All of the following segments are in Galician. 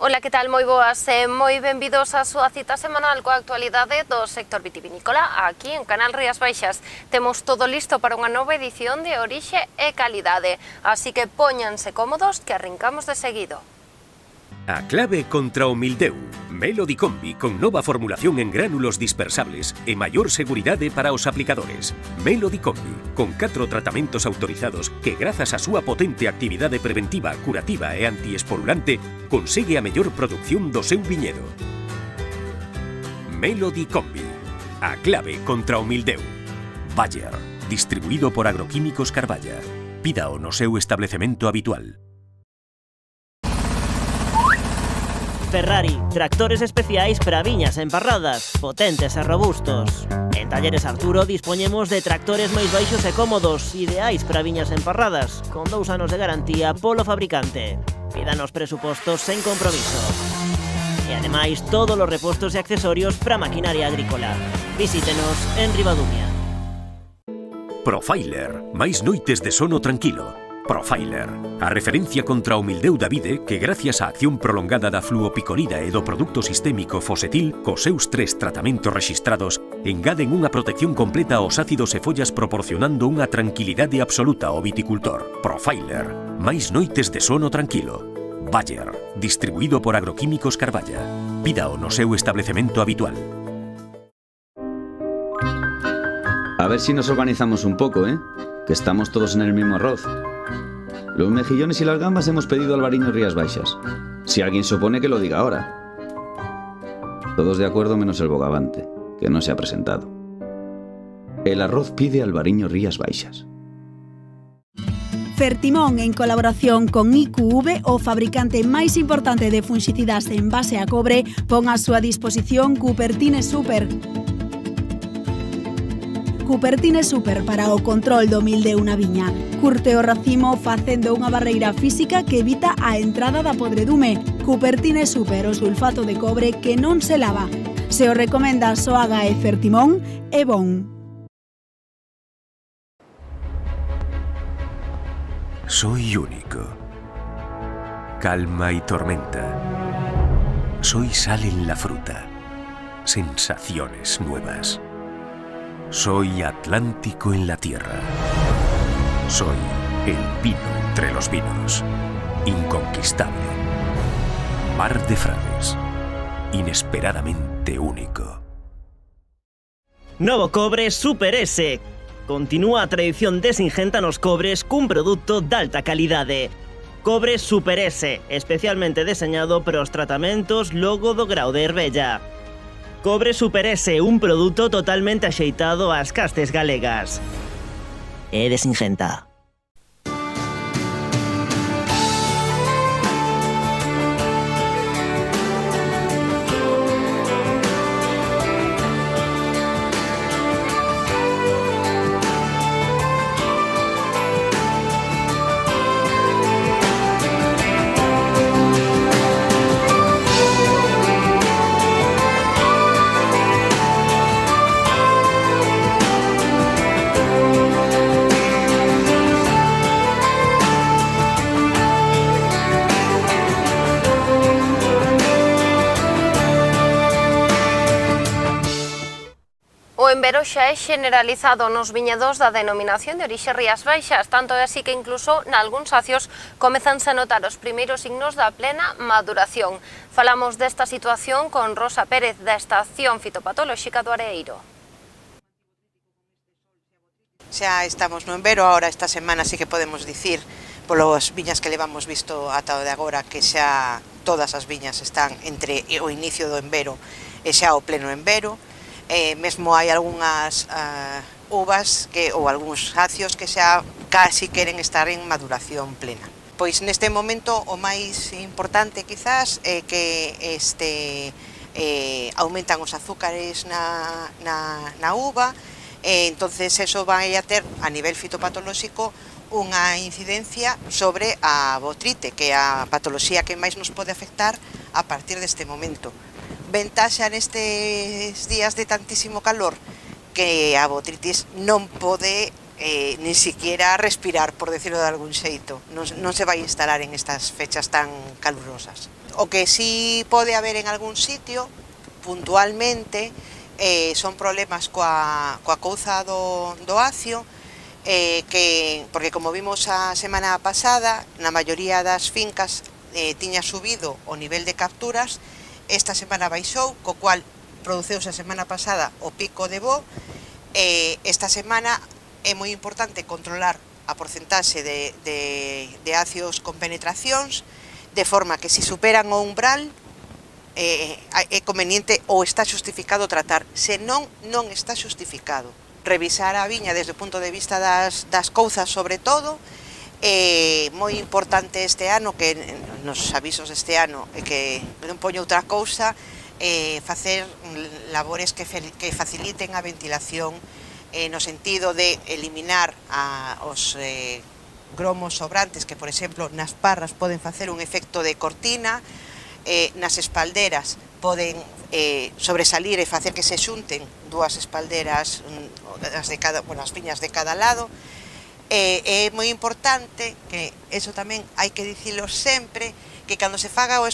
Ola, que tal? Moi boas e moi benvidos á súa cita semanal coa actualidade do sector vitivinícola aquí en Canal Rías Baixas. Temos todo listo para unha nova edición de Orixe e Calidade, así que póñanse cómodos que arrancamos de seguido. A clave contra o mildeu. Melody Combi con nova formulación en gránulos dispersables e maior seguridade para os aplicadores. Melody Combi, con 4 tratamentos autorizados que grazas á súa potente actividade preventiva, curativa e antiespolulante consegue a mellor producción do seu viñedo. Melody Combi, a clave contra o mildeu. Bayer, distribuído por Agroquímicos Carballa. Pídao no seu establecemento habitual. Ferrari, tractores especiais para viñas emparradas, potentes e robustos. En Talleres Arturo dispoñemos de tractores máis baixos e cómodos, ideais para viñas emparradas, con 2 anos de garantía polo fabricante. Pídanos presupostos sen compromiso. E ademais, todos os repostos e accesorios para maquinaria agrícola. Visítenos en Ribadumia. Profiler, máis noites de sono tranquilo. Profiler, a referencia contra o mildeu da vide que gracias á acción prolongada da fluopicolida e do produto sistémico Fosetil, cos seus 3 tratamentos rexistrados, engaden unha protección completa aos ácidos e follas proporcionando unha tranquilidade absoluta ao viticultor. Profiler, máis noites de sono tranquilo. Bayer, distribuído por Agroquímicos Carballa. Pídao no seu establecemento habitual. A ver si nos organizamos un poco, que estamos todos en el mismo arroz. Los mejillones y las gambas hemos pedido Albariño Rías Baixas. Si alguien se opone, que lo diga ahora. Todos de acuerdo menos el bogavante, que no se ha presentado. El arroz pide Albariño Rías Baixas. Fertimón, en colaboración con IQV, o fabricante máis importante de fungicidas en base a cobre, pon a súa disposición Cupertine Super. Cupertine Super para o control do mildeu na viña. Curte o racimo facendo unha barreira física que evita a entrada da podredume. Cupertine Super, o sulfato de cobre que non se lava. Se o recomenda Soaga e Fertimón, é bon. Soy único. Calma y tormenta. Soy sal en la fruta. Sensaciones nuevas. Soy Atlántico en la tierra. Soy el vino entre los vinos. Inconquistable. Mar de Frades. Inesperadamente único. Novo cobre Super S. Continúa a tradición de Singenta nos cobres cun produto de alta calidade. Cobre Super S, especialmente deseñado para os tratamentos logo do grao de Herbella. Cobre Super S, un produto totalmente axeitado ás castes galegas. É de Singenta. O envero xa é generalizado nos viñedos da denominación de orixe Rías Baixas, tanto é así que incluso nalgúns sacios comezanse a notar os primeiros signos da plena maduración. Falamos desta situación con Rosa Pérez da Estación Fitopatolóxica do Areeiro. Xa estamos no envero, ahora esta semana sí que podemos dicir polos viñas que levamos visto ata o de agora que xa todas as viñas están entre o inicio do envero e xa o pleno envero. Mesmo hai algunhas uvas ou algúns sacios que xa casi queren estar en maduración plena. Pois neste momento o máis importante quizás é que aumentan os azúcares na uva, entonces eso vai a ter a nivel fitopatolóxico unha incidencia sobre a botrite, que é a patoloxía que máis nos pode afectar a partir deste momento. Ventaxa nestes días de tantísimo calor que a botritis non pode nin siquiera respirar, por decirlo de algún xeito. Non se vai instalar en estas fechas tan calurosas. O que sí pode haber en algún sitio, puntualmente, son problemas coa couza do acio, porque como vimos a semana pasada, na maioría das fincas tiña subido o nivel de capturas, esta semana baixou, co cual produceuse a semana pasada o pico de bo. Esta semana é moi importante controlar a porcentaxe de ácidos con penetracións, de forma que se superan o umbral é conveniente ou está justificado tratar. Se non está justificado. Revisar a viña desde o punto de vista das couzas sobre todo. Moi importante este ano, que nos avisos deste ano, que non poño outra cousa, facer labores que faciliten a ventilación, no sentido de eliminar os gromos sobrantes que, por exemplo, nas parras poden facer un efecto de cortina, nas espalderas poden sobresalir e facer que se xunten dúas espalderas, as viñas de cada lado. É moi importante, que eso tamén hai que dicilo sempre, que cando se faga o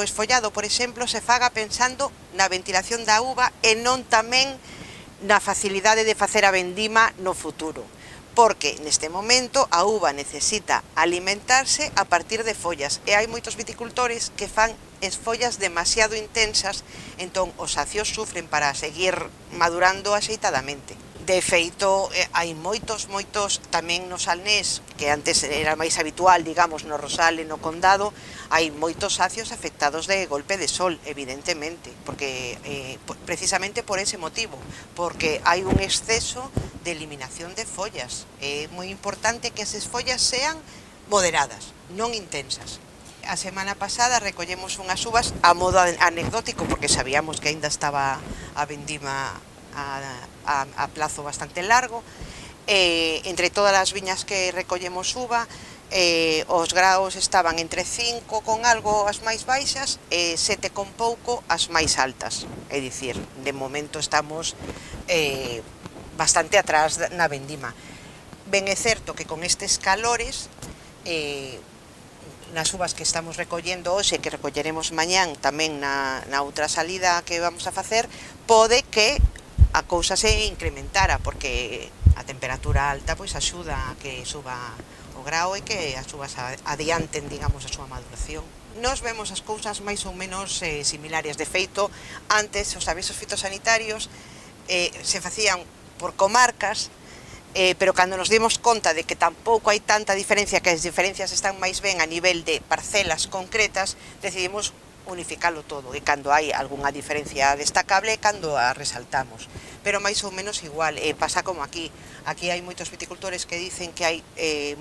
esfollado, por exemplo, se faga pensando na ventilación da uva e non tamén na facilidade de facer a vendima no futuro, porque neste momento a uva necesita alimentarse a partir de follas e hai moitos viticultores que fan esfollas demasiado intensas, entón os acios sufren para seguir madurando axeitadamente. De feito, hai moitos, tamén no Salnés, que antes era máis habitual, digamos, no Rosal e no Condado, hai moitos acios afectados de golpe de sol, evidentemente, porque precisamente por ese motivo, porque hai un exceso de eliminación de follas. É moi importante que esas follas sean moderadas, non intensas. A semana pasada recollemos unhas uvas a modo anecdótico, porque sabíamos que aínda estaba a vendima a plazo bastante largo. Entre todas as viñas que recollemos uva, os graos estaban entre 5 con algo as máis baixas e 7 con pouco as máis altas. É dicir, de momento estamos bastante atrás na vendima. Ben é certo que con estes calores, nas uvas que estamos recollendo hoxe, que recolleremos mañán tamén na outra salida que vamos a facer, pode que a cousa se incrementara, porque a temperatura alta pois axuda a que suba o grao e que as uvas adianten, digamos, a súa maduración. Nos vemos as cousas máis ou menos similares. De feito, antes os avisos fitosanitarios se facían por comarcas, pero cando nos dimos conta de que tampouco hai tanta diferencia, que as diferencias están máis ben a nivel de parcelas concretas, decidimos unificalo todo, e cando hai algunha diferencia destacable, cando a resaltamos, pero máis ou menos igual. Pasa como aquí hai moitos viticultores que dicen que hai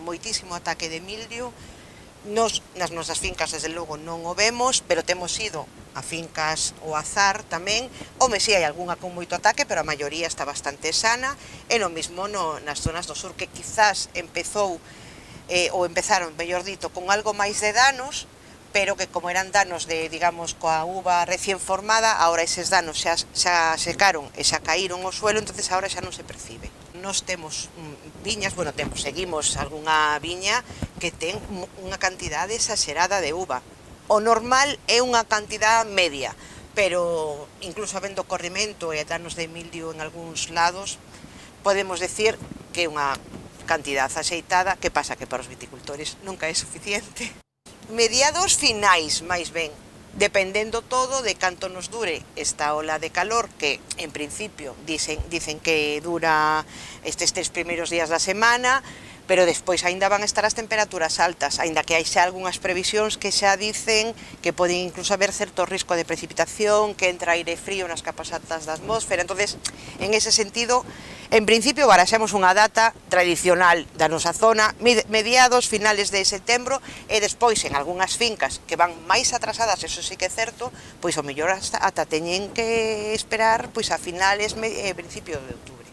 moitísimo ataque de mildio. Nas nosas fincas, desde logo, non o vemos, pero temos ido a fincas o azar tamén. Home, si hai algunha con moito ataque, pero a maioría está bastante sana, e no mismo nas zonas do sur, que quizás empezaron, mellor dito, con algo máis de danos, pero que como eran danos de, digamos, coa uva recién formada, ahora eses danos xa secaron e xa caíron ao suelo, entonces ahora xa non se percibe. Nos temos viñas, seguimos algunha viña que ten unha cantidade exagerada de uva. O normal é unha cantidad media, pero incluso habendo corrimento e danos de mildio en algúns lados, podemos decir que é unha cantidad axeitada. Que pasa? Que para os viticultores nunca é suficiente. Mediados finais, máis ben, dependendo todo de canto nos dure esta ola de calor, que en principio dicen que dura estes 3 primeiros días da semana, pero despois aínda van a estar as temperaturas altas, aínda que hai xa algunhas previsións que xa dicen que poden incluso haber certo risco de precipitación, que entra aire frío nas capas altas da atmósfera. Entonces, en ese sentido, en principio baraxamos unha data tradicional da nosa zona, mediados, finales de setembro, e despois en algunhas fincas que van máis atrasadas, eso sí que é certo, pois o mellor ata teñen que esperar pois a finales, principio de outubro.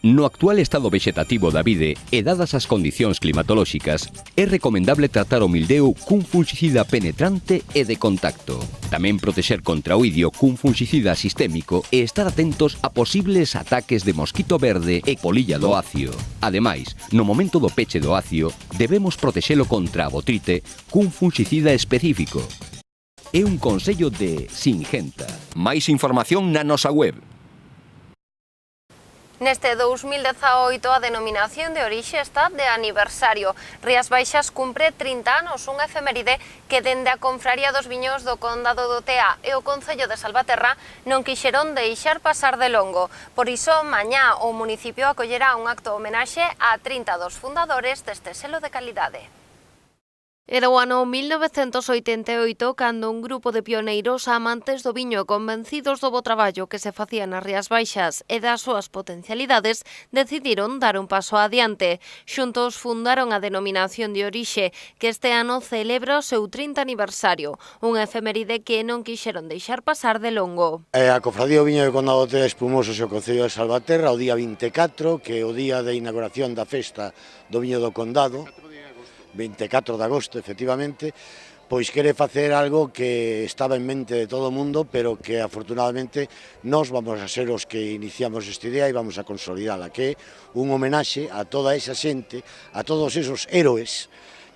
No actual estado vexetativo da vide e dadas as condicións climatolóxicas, é recomendable tratar o mildeo cun fungicida penetrante e de contacto. Tamén protexer contra o idio cun fungicida sistémico e estar atentos a posibles ataques de mosquito verde e polilla do acio. Ademais, no momento do peche do acio, debemos protexelo contra a botrite cun fungicida específico. É un consello de Singenta. Máis información na nosa web. Neste 2018 a denominación de orixe está de aniversario. Rías Baixas cumpre 30 anos, unha efeméride que dende a Confraría dos Viños do Condado do Tea e o Concello de Salvaterra non quixeron deixar pasar de longo. Por iso, mañá o municipio acollerá un acto homenaxe a 30 dos fundadores deste selo de calidade. Era o ano 1988 cando un grupo de pioneiros amantes do viño convencidos do bo traballo que se facía nas Rías Baixas e das súas potencialidades decidiron dar un paso adiante. Xuntos fundaron a denominación de orixe que este ano celebra o seu 30 aniversario, unha efeméride que non quixeron deixar pasar de longo. A Cofradía do Viño do Condado do Tea expumouse o Concello de Salvaterra o día 24, que é o día de inauguración da festa do Viño do Condado, 24 de agosto, efectivamente, pois quere facer algo que estaba en mente de todo o mundo, pero que afortunadamente nós vamos a ser os que iniciamos esta idea e vamos a consolidala, que é un homenaxe a toda esa xente, a todos esos héroes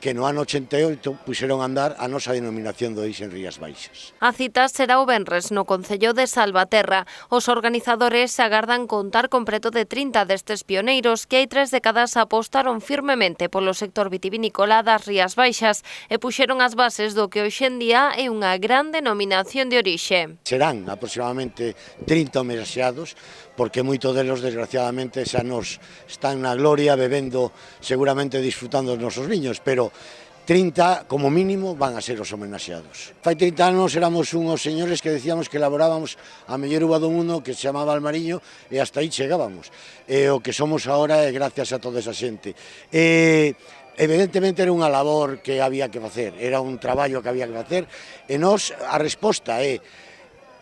que no ano 88 puxeron a andar a nosa denominación de orixe en Rías Baixas. A cita será o venres no Concello de Salvaterra. Os organizadores agardan contar con preto de 30 destes pioneiros que hai 3 décadas apostaron firmemente polo sector vitivinícola das Rías Baixas e puxeron as bases do que hoxe en día é unha gran denominación de orixe. Serán aproximadamente 30 homenaxeados, porque moitos deles, desgraciadamente, xa nos están na gloria, bebendo, seguramente disfrutando dos nosos viños, pero 30, como mínimo, van a ser os homenaxeados. Fai 30 anos éramos unhos señores que decíamos que elaborábamos a mellor uva do mundo, que se chamaba Almariño, e hasta aí chegábamos. E o que somos agora é gracias a toda esa xente. Evidentemente era unha labor que había que facer, era un traballo que había que facer, e nós, a resposta é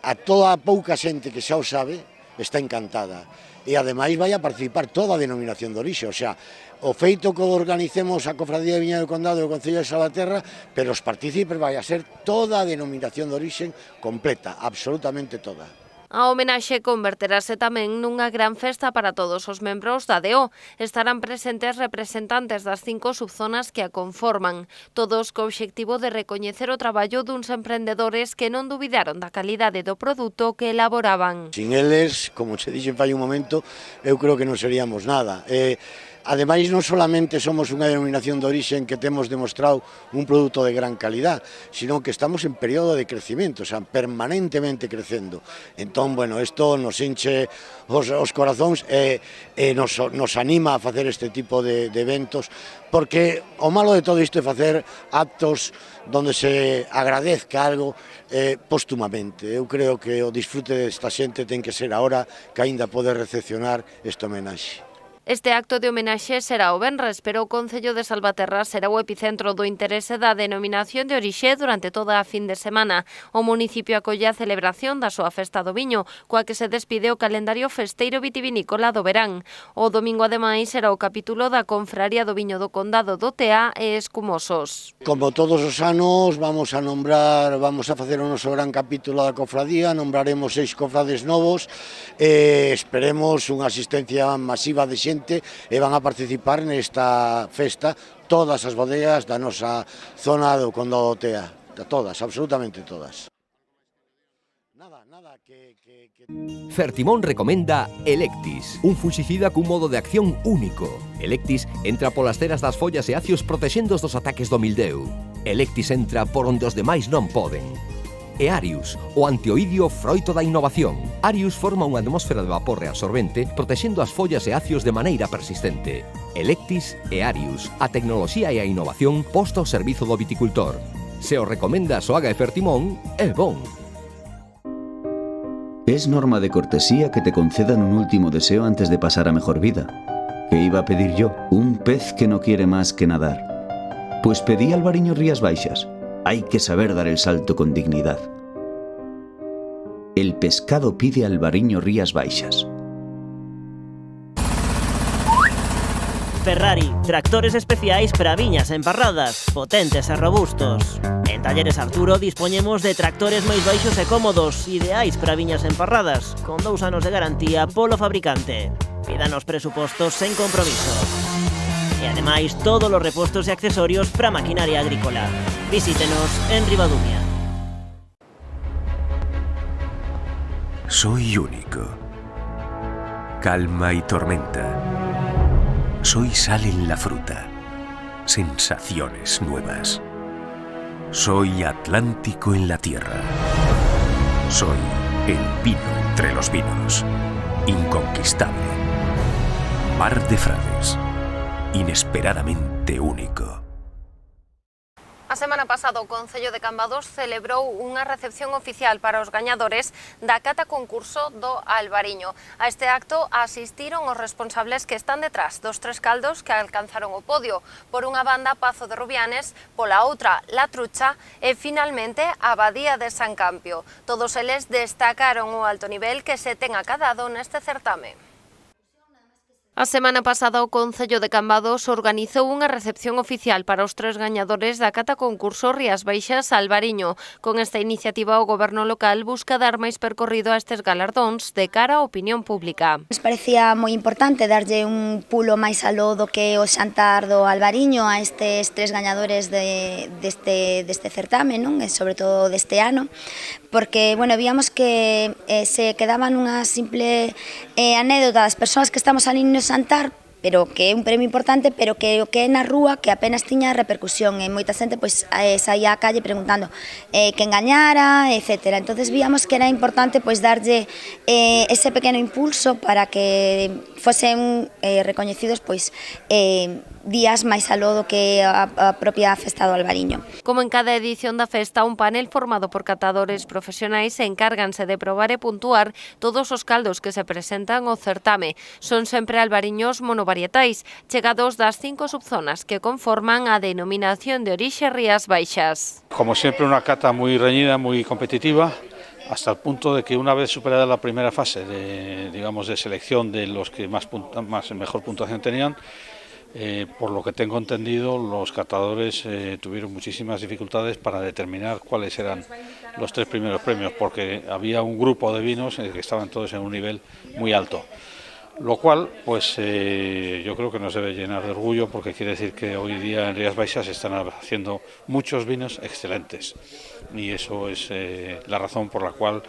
a toda a pouca xente que xa o sabe, está encantada. E ademais vai a participar toda a denominación de orixe, o sea, o feito que organicemos a Cofradía de Viña do Condado e o Concello de Salvaterra, pero os partícipes vai a ser toda a denominación de orixe completa, absolutamente toda. A homenaxe converterase tamén nunha gran festa para todos os membros da DO. Estarán presentes representantes das 5 subzonas que a conforman, todos co obxectivo de recoñecer o traballo duns emprendedores que non dubidaron da calidade do produto que elaboraban. Sin eles, como se dixen fai un momento, eu creo que non seríamos nada. Ademais, non solamente somos unha denominación de orixe en que temos demostrado un produto de gran calidad, sino que estamos en período de crecimiento, o sea, permanentemente crecendo. Entón, bueno, isto nos hinche os corazóns e nos anima a facer este tipo de eventos, porque o malo de todo isto é facer actos donde se agradezca algo póstumamente. Eu creo que o disfrute desta xente ten que ser ahora que aínda pode recepcionar este homenaxe. Este acto de homenaxe será o venres, pero o Concello de Salvaterra será o epicentro do interese da denominación de orixe durante toda a fin de semana. O municipio acolle a celebración da súa festa do viño, coa que se despide o calendario festeiro vitivinícola do verán. O domingo, ademais, será o capítulo da Confraría do Viño do Condado do Tea e Escumosos. Como todos os anos, vamos a facer o noso gran capítulo da cofradía, nombraremos 6 cofrades novos e esperemos unha asistencia masiva de xente e van a participar nesta festa todas as bodegas da nosa zona do Condado do Tea, todas, absolutamente todas. Fertimón recomenda Electis, un fuxicida cun modo de acción único. Electis entra polas ceras das follas e acios protexendo dos ataques do mildeu. Electis entra por onde os demais non poden. E Arius, o antioidio froito da innovación. Arius forma unha atmósfera de vapor reabsorbente protexendo as follas e acios de maneira persistente. Electis e Arius, a tecnoloxía e a innovación posta ao servizo do viticultor. Se o recomenda a Soaga e Fertimón, é bon. Es norma de cortesía que te concedan un último deseo antes de pasar a mejor vida. ¿Qué iba a pedir yo? Un pez que no quiere más que nadar. Pues pedí Albariño Rías Baixas. Hay que saber dar el salto con dignidad. El pescado pide Albariño Rías Baixas. Ferrari, tractores especiais para viñas emparradas, potentes e robustos. En Talleres Arturo dispoñemos de tractores máis baixos e cómodos, ideais para viñas emparradas, con 2 anos de garantía polo fabricante. Pídanos presupostos sen compromiso. E ademais, todos os repostos e accesorios para maquinaria agrícola. Visítenos en Ribadumia. Soy único. Calma y tormenta. Soy sal en la fruta. Sensaciones nuevas. Soy Atlántico en la tierra. Soy el vino entre los vinos. Inconquistable. Mar de Frades. Inesperadamente único. A semana pasada o Concello de Cambados celebrou unha recepción oficial para os gañadores da cata concurso do Albariño. A este acto asistiron os responsables que están detrás dos 3 caldos que alcanzaron o podio. Por unha banda, Pazo de Rubianes, pola outra, La Trucha e, finalmente, Abadía de San Campio. Todos eles destacaron o alto nivel que se ten acadado neste certame. A semana pasada o Concello de Cambados organizou unha recepción oficial para os 3 gañadores da cata concurso Rías Baixas Albariño. Con esta iniciativa o goberno local busca dar máis percorrido a estes galardóns de cara á opinión pública. Nos parecía moi importante darlle un pulo máis aló do que o xantar do Albariño a estes 3 gañadores deste certame, non? E sobre todo deste ano, porque, bueno, víamos que se quedaban unha simple anécdota das persoas que estamos ali no xantar, pero que é un premio importante, pero que o que é na rúa que apenas tiña repercusión, e moita xente pois saía á calle preguntando quen gañara, etc. Entonces víamos que era importante pois darlle ese pequeno impulso para que fosen recoñecidos pois días máis aló do que a propia festa do Albariño. Como en cada edición da festa, un panel formado por catadores profesionais encárganse de probar e puntuar todos os caldos que se presentan ao certame. Son sempre albariños monovarietais, chegados das 5 subzonas que conforman a denominación de orixe Rías Baixas. Como siempre, una cata muy reñida, muy competitiva, hasta el punto de que una vez superada la primera fase de selección de los que mejor puntuación tenían, por lo que tengo entendido, los catadores tuvieron muchísimas dificultades para determinar cuáles eran los 3 primeros premios, porque había un grupo de vinos que estaban todos en un nivel muy alto. Lo cual, pues yo creo que nos debe llenar de orgullo, porque quiere decir que hoy día en Rías Baixas se están haciendo muchos vinos excelentes. Y eso es la razón por la cual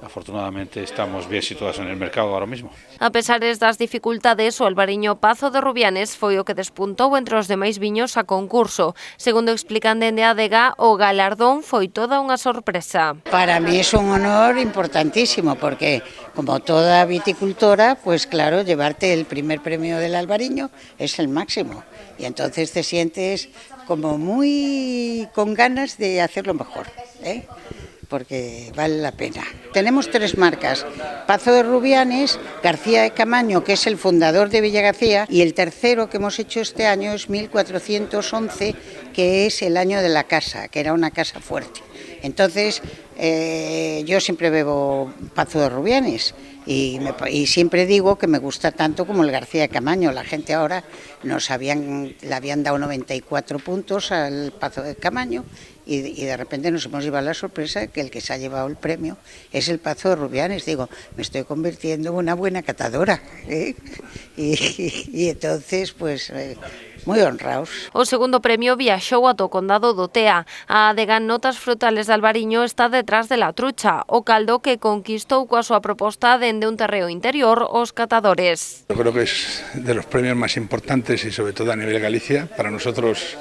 afortunadamente estamos bien situados en el mercado ahora mismo. A pesar das dificultades, o albariño Pazo de Rubianes foi o que despuntou entre os demais viños a concurso. Segundo explican dende a ADEGA, o galardón foi toda unha sorpresa. Para mí es un honor importantísimo, porque como toda viticultora, pues claro, llevarte el primer premio del albariño es el máximo. Y entonces te sientes como muy con ganas de hacerlo mejor, porque vale la pena. Tenemos 3 marcas: Pazo de Rubianes, García de Camaño, que es el fundador de Villagarcía, y el tercero que hemos hecho este año es 1411, que es el año de la casa, que era una casa fuerte. Entonces, yo siempre bebo Pazo de Rubianes y siempre digo que me gusta tanto como el García de Camaño. La gente ahora le habían dado 94 puntos al Pazo de Camaño y de repente nos hemos llevado la sorpresa de que el que se ha llevado el premio es el Pazo de Rubianes. Digo, me estoy convirtiendo en una buena catadora, y entonces pues moi honrados. O segundo premio viaxou ata o condado do Tea. A adega Notas Frutales de Albariño está detrás de La Trucha, o caldo que conquistou coa súa proposta dende un terreo interior os catadores. Yo creo que es de los premios más importantes y sobre todo a nivel Galicia. Para nosotros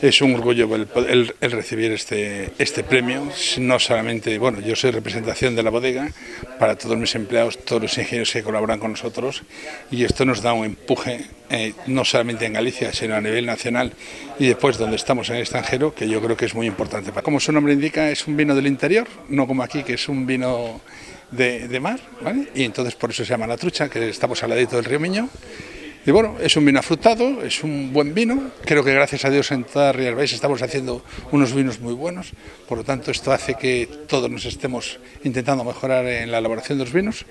es un orgullo el recibir este premio. No solamente, bueno, yo soy representación de la bodega para todos mis empleados, todos los ingenieros que colaboran con nosotros, y esto nos da un empuje no solamente en Galicia, sino a nivel nacional y después donde estamos en el extranjero, que yo creo que es muy importante. Como su nombre indica, es un vino del interior, no como aquí, que es un vino de mar, ¿vale? Y entonces por eso se llama La Trucha, que estamos al ladito del río Miño. Y bueno, es un vino afrutado, es un buen vino. Creo que gracias a Dios en toda Rías Baixas estamos haciendo unos vinos muy buenos. Por lo tanto, esto hace que todos nos estemos intentando mejorar en la elaboración de los vinos.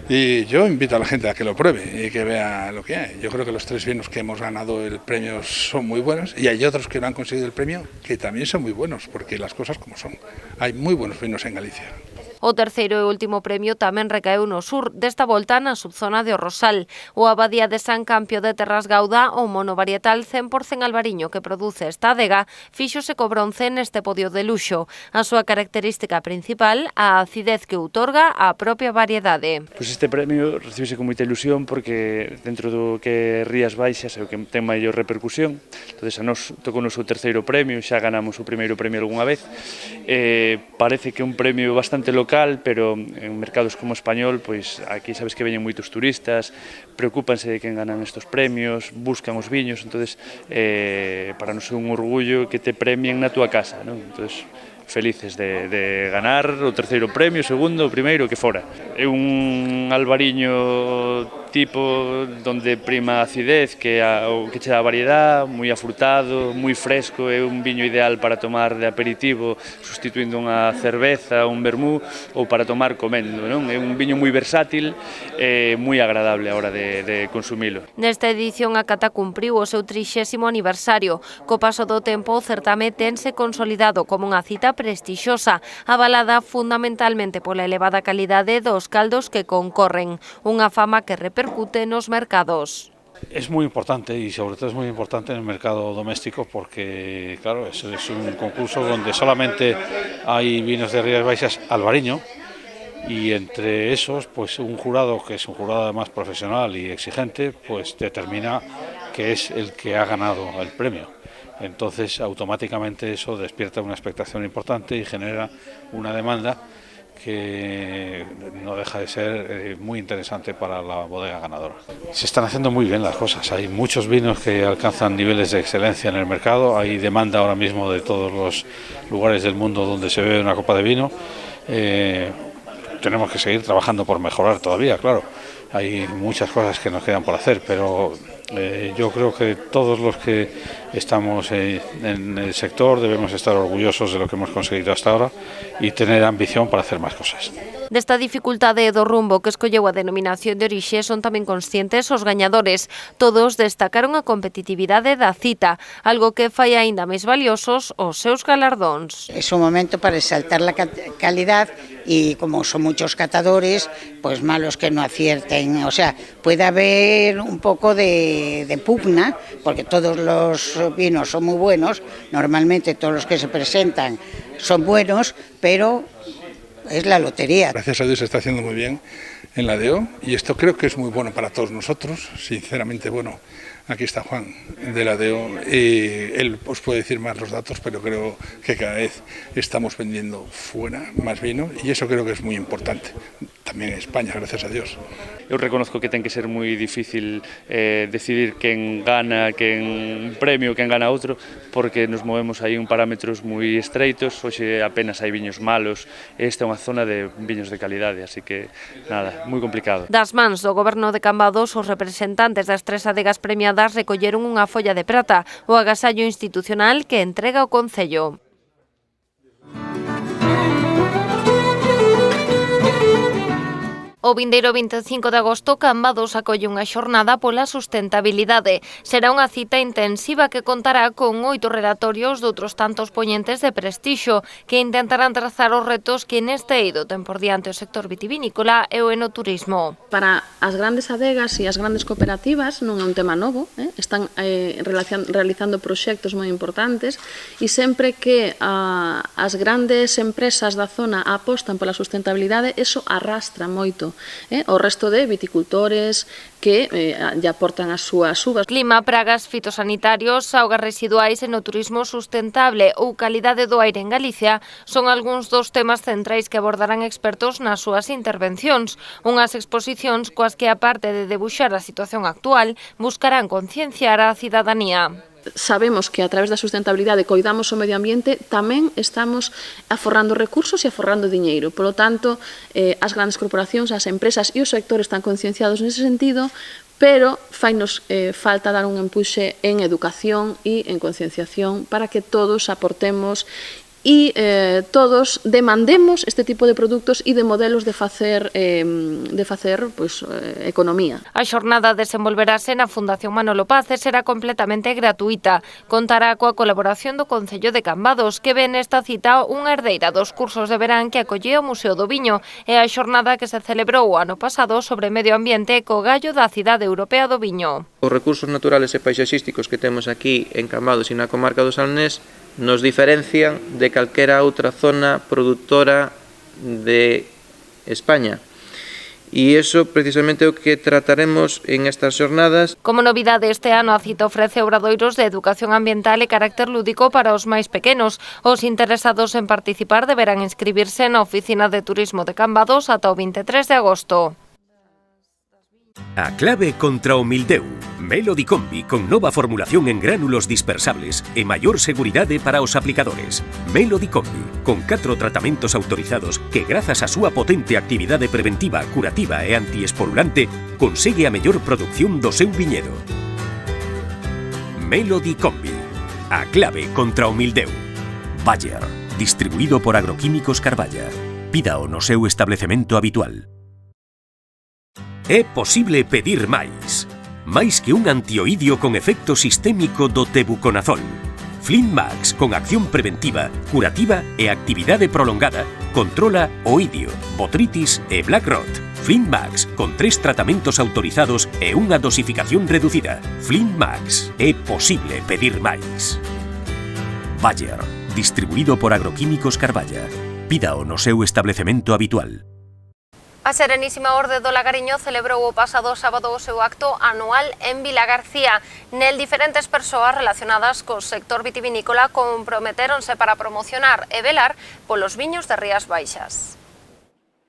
Y yo invito a la gente a que lo pruebe y que vea lo que hay. Yo creo que los 3 vinos que hemos ganado el premio son muy buenos y hay otros que no han conseguido el premio que también son muy buenos, porque las cosas como son. Hay muy buenos vinos en Galicia. O terceiro e último premio tamén recaeu no sur, desta volta na subzona de O Rosal. O Abadía de San Campio de Terras Gauda, o monovarietal 100% albariño que produce esta adega, fíxose co bronce neste podio de luxo. A súa característica principal, a acidez que outorga a propia variedade. Pois este premio recibese con moita ilusión porque dentro do que Rías Baixas é o que ten maior repercusión. Entonces a nos tocou o noso terceiro premio, xa ganamos o primeiro premio algunha vez. Parece que é un premio bastante local, pero en mercados como o español, pois aquí sabes que veñen moitos turistas, preocúpanse de quen ganan estes premios, buscan os viños, entonces para nos é un orgullo que te premien na túa casa, non? Entonces felices de ganar o terceiro premio, o segundo, o primeiro, o que fora. É un albariño tipo donde prima a acidez que che dá variedad, moi afrutado, moi fresco, é un viño ideal para tomar de aperitivo, sustituindo unha cerveza, un vermú, ou para tomar comendo, non? É un viño moi versátil e moi agradable a hora de consumilo. Nesta edición a cata cumpriu o seu 30º aniversario. Co paso do tempo o certame tense consolidado como unha cita prestixiosa, avalada fundamentalmente pola elevada calidade dos caldos que concorren, unha fama que repercute nos mercados. Es muy importante y sobre todo es muy importante en el mercado doméstico porque, claro, es un concurso donde solamente hay vinos de Rías Baixas albariño y entre esos, pues un jurado que es un jurado además profesional y exigente, pues determina que es el que ha ganado el premio. Entonces, automáticamente eso despierta una expectación importante y genera una demanda que no deja de ser muy interesante para la bodega ganadora. Se están haciendo muy bien las cosas, hay muchos vinos que alcanzan niveles de excelencia en el mercado, hay demanda ahora mismo de todos los lugares del mundo donde se bebe una copa de vino. Tenemos que seguir trabajando por mejorar todavía, claro, hay muchas cosas que nos quedan por hacer, pero yo creo que todos los que estamos en el sector debemos estar orgullosos de lo que hemos conseguido hasta ahora y tener ambición para hacer más cosas. Desta dificultade do rumbo que escolleu a denominación de orixe son tamén conscientes os gañadores. Todos destacaron a competitividade da cita, algo que fai aínda máis valiosos os seus galardóns. Es un momento para exaltar la calidad y como son muchos catadores, pues malos que no acierten. O sea, puede haber un poco de pugna, porque todos los vinos son muy buenos, normalmente todos los que se presentan son buenos, pero es la lotería. Gracias a Dios se está haciendo muy bien en la DEO y esto creo que es muy bueno para todos nosotros, sinceramente. Bueno, aquí está Juan de la DEO y él os puede decir más los datos, pero creo que cada vez estamos vendiendo fuera más vino y eso creo que es muy importante, también en España, gracias a Dios. Eu reconozco que ten que ser moi difícil decidir quen gana quen premio, quen gana outro, porque nos movemos aí en parámetros moi estreitos, hoxe apenas hai viños malos, esta é unha zona de viños de calidade, así que nada, moi complicado. Das mans do Goberno de Cambados, os representantes das 3 adegas premiadas recolleron unha folla de prata, o agasallo institucional que entrega o Concello. O vindeiro 25 de agosto, Cambados acolle unha xornada pola sustentabilidade. Será unha cita intensiva que contará con 8 relatorios de outros tantos poñentes de prestixio que intentarán trazar os retos que neste eido ten por diante o sector vitivinícola e o enoturismo. Para as grandes adegas e as grandes cooperativas non é un tema novo, están realizando proxectos moi importantes e sempre que as grandes empresas da zona apostan pola sustentabilidade, eso arrastra moito o resto de viticultores que lle aportan as súas uvas. Clima, pragas, fitosanitarios, augas residuais, enoturismo sustentable ou calidade do aire en Galicia son algúns dos temas centrais que abordarán expertos nas súas intervencións. Unhas exposicións coas que, aparte de debuxar a situación actual, buscarán concienciar a cidadanía. Sabemos que a través da sustentabilidade coidamos o medio ambiente, tamén estamos aforrando recursos e aforrando diñeiro. Por lo tanto, as grandes corporacións, as empresas e o sector están concienciados nese sentido, pero fainos falta dar un empuxe en educación e en concienciación para que todos aportemos e todos demandemos este tipo de produtos e de modelos de facer pois, economía. A xornada desenvolverase na Fundación Manolo Paz e será completamente gratuita. Contará coa colaboración do Concello de Cambados, que ve nesta cita unha herdeira dos cursos de verán que acollía o Museo do Viño e a xornada que se celebrou o ano pasado sobre medio ambiente co gallo da Cidade Europea do Viño. Os recursos naturales e paisaxísticos que temos aquí en Cambados e na comarca do Salnés nos diferencian de calquera outra zona produtora de España. E iso precisamente é o que trataremos en estas xornadas. Como novidade este ano a cita ofrece obradoiros de educación ambiental e carácter lúdico para os máis pequenos. Os interesados en participar deberán inscribirse na Oficina de Turismo de Cambados ata o 23 de agosto. A clave contra o mildeu. Melody Combi con nova formulación en gránulos dispersables e maior seguridade para os aplicadores. Melody Combi, con 4 tratamentos autorizados que grazas á súa potente actividade preventiva, curativa e antiesporulante consegue a mellor producción do seu viñedo. Melody Combi, a clave contra o mildeu. Bayer, distribuído por Agroquímicos Carballa. Pídao no seu establecemento habitual. É posible pedir máis. Máis que un antioidio con efecto sistémico do tebuconazol. Flint Max, con acción preventiva, curativa e actividade prolongada, controla oidio, botritis e black rot. Flint Max, con 3 tratamentos autorizados e unha dosificación reducida. Flint Max, é posible pedir máis. Bayer, distribuído por Agroquímicos Carballa. Pídao no seu establecemento habitual. A Serenísima Orde do Lagariño celebrou o pasado sábado o seu acto anual en Vilagarcía. Nel diferentes persoas relacionadas co sector vitivinícola comprometéronse para promocionar e velar polos viños de Rías Baixas.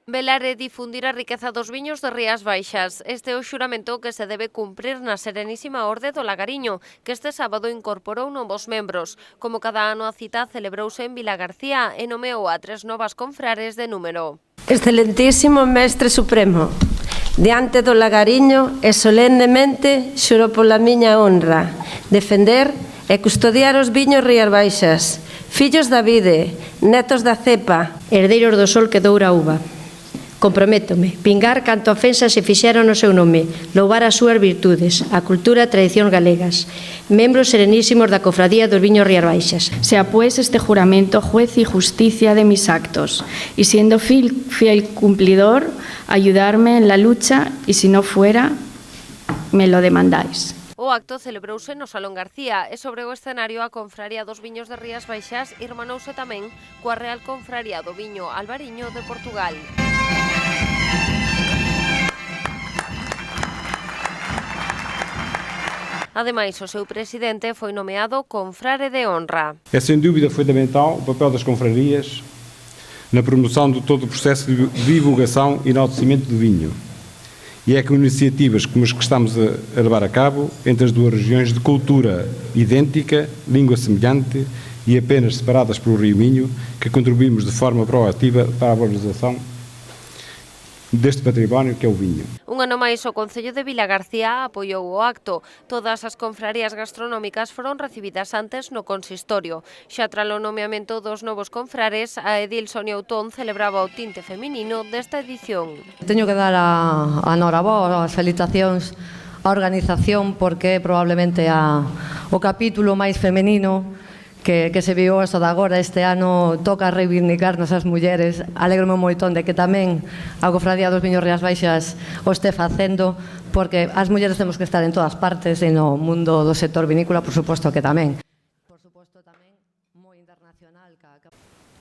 Velar e difundir a riqueza dos viños de Rías Baixas. Este é o xuramento que se debe cumprir na Serenísima Orde do Lagariño, que este sábado incorporou novos membros. Como cada ano a cita celebrouse en Vilagarcía e nomeou a 3 novas confrares de número. Excelentísimo Mestre Supremo, diante do Lagariño e solemnemente xuro pola miña honra defender e custodiar os viños Rías Baixas, fillos da vide, netos da cepa, herdeiros do sol que doura a uva. Comprométome, vingar canto ofensas se fixeron no seu nome, louvar as súas virtudes, a cultura e tradición galegas, membros serenísimos da Cofradía dos Viños Rías Baixas. Sea pues este juramento juez y justicia de mis actos, y siendo fiel cumplidor, ayudarme en la lucha, y si no fuera, me lo demandáis. O acto celebrouse no Salón García e sobre o escenario a Confraría dos Viños de Rías Baixas irmanouse tamén coa Real Confraría do Viño Albariño de Portugal. Ademais, o seu presidente foi nomeado confrare de honra. É sem dúvida fundamental o papel das confrarias na promoção de todo o processo de divulgação e enaltecimento do vinho. E é com iniciativas como as que estamos a levar a cabo entre as duas regiões de cultura idêntica, língua semelhante e apenas separadas pelo Rio Minho, que contribuímos de forma proativa para a valorização deste património que é o viño. Un ano máis o Concello de Vilagarcía apoiou o acto. Todas as confrarías gastronómicas foron recibidas antes no consistorio. Xa tras o nomeamento dos novos confrares, a edil Sonia Outón celebraba o tinte feminino desta edición. Teño que dar a noraboa, as felicitacións á organización porque é probablemente o capítulo máis femenino que se viu hasta de agora. Este ano toca reivindicarnos as mulleres. Alegro-me moitón de que tamén a Cofradía dos Viños Rías Baixas o este facendo, porque as mulleres temos que estar en todas partes e no mundo do sector vinícola, por suposto que tamén.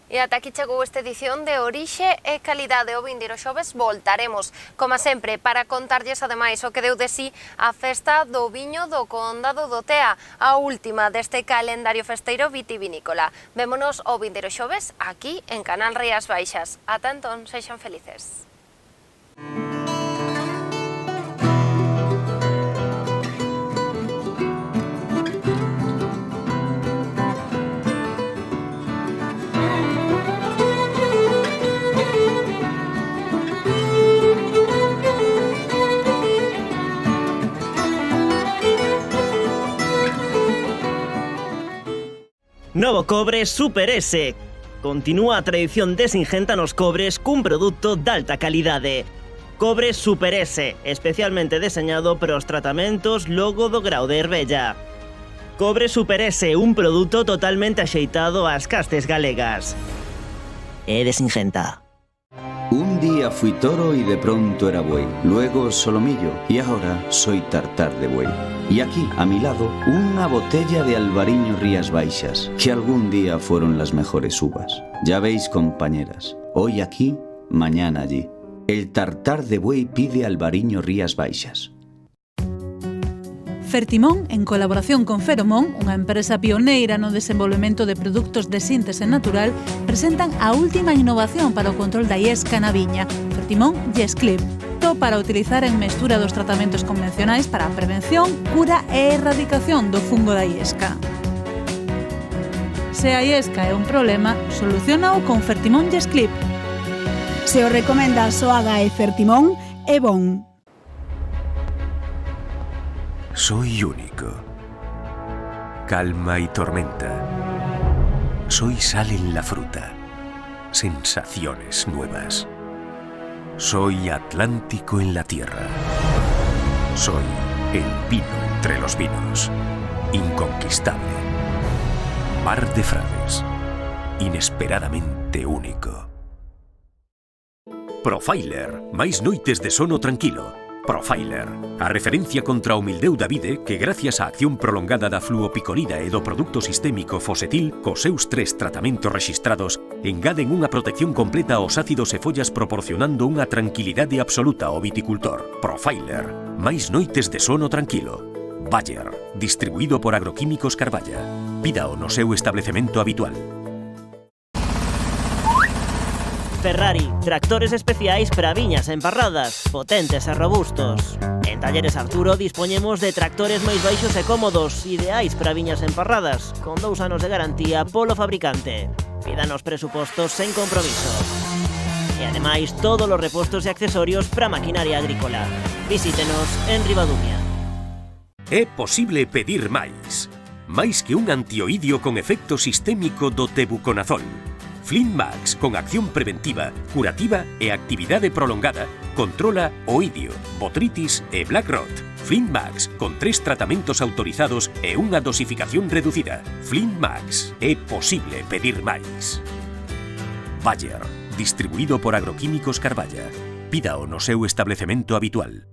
E ata aquí chegou esta edición de Orixe e Calidade. O vindeiro xoves voltaremos, como sempre, para contarlles ademais o que deu de sí a festa do viño do Condado do Tea, a última deste calendario festeiro vitivinícola. Vémonos o vindeiro xoves aquí en Canal Rías Baixas. Ata entón, sexan felices. Novo cobre Super S. Continúa a tradición de Singenta nos cobres cun produto de alta calidade. Cobre Super S, especialmente deseñado para os tratamentos logo do grau de Herbella. Cobre Super S, un produto totalmente axeitado ás castes galegas. É de Singenta. Un día fui toro y de pronto era buey, luego solomillo y ahora soy tartar de buey. Y aquí, a mi lado, una botella de Albariño Rías Baixas, que algún día fueron las mejores uvas. Ya veis, compañeras, hoy aquí, mañana allí. El tartar de buey pide Albariño Rías Baixas. Fertimón, en colaboración con Feromón, unha empresa pioneira no desenvolvemento de produtos de síntese natural, presentan a última innovación para o control da iesca na viña, Fertimón YesClip. Todo para utilizar en mestura dos tratamentos convencionais para a prevención, cura e erradicación do fungo da iesca. Se a iesca é un problema, solucionao con Fertimón YesClip. Se o recomenda Soaga e Fertimón, é bon. Soy único. Calma y tormenta. Soy sal en la fruta. Sensaciones nuevas. Soy Atlántico en la tierra. Soy el vino entre los vinos. Inconquistable. Mar de Frades. Inesperadamente único. Profiler. Máis noites de sono tranquilo. Profiler, a referencia contra o mildeu da vide que gracias á acción prolongada da fluopicolida e do produto sistémico Fosetil, cos seus 3 tratamentos rexistrados, engaden unha protección completa aos ácidos e follas proporcionando unha tranquilidade absoluta ao viticultor. Profiler, máis noites de sono tranquilo. Bayer, distribuído por Agroquímicos Carballa. Pídao no seu establecemento habitual. Ferrari, tractores especiais para viñas emparradas, potentes e robustos. En Talleres Arturo dispoñemos de tractores máis baixos e cómodos, ideais para viñas emparradas, con 2 anos de garantía polo fabricante. Pídanos presupostos sen compromiso. E ademais, todos os repostos e accesorios para maquinaria agrícola. Visítenos en Ribadumia. É posible pedir máis. Máis que un antioidio con efecto sistémico do tebuconazol. Flint Max, con acción preventiva, curativa e actividade prolongada, controla oidio, botritis e black rot. Flint Max, con 3 tratamentos autorizados e unha dosificación reducida. Flint Max, é posible pedir máis. Bayer, distribuído por Agroquímicos Carballa. Pídao no seu establecemento habitual.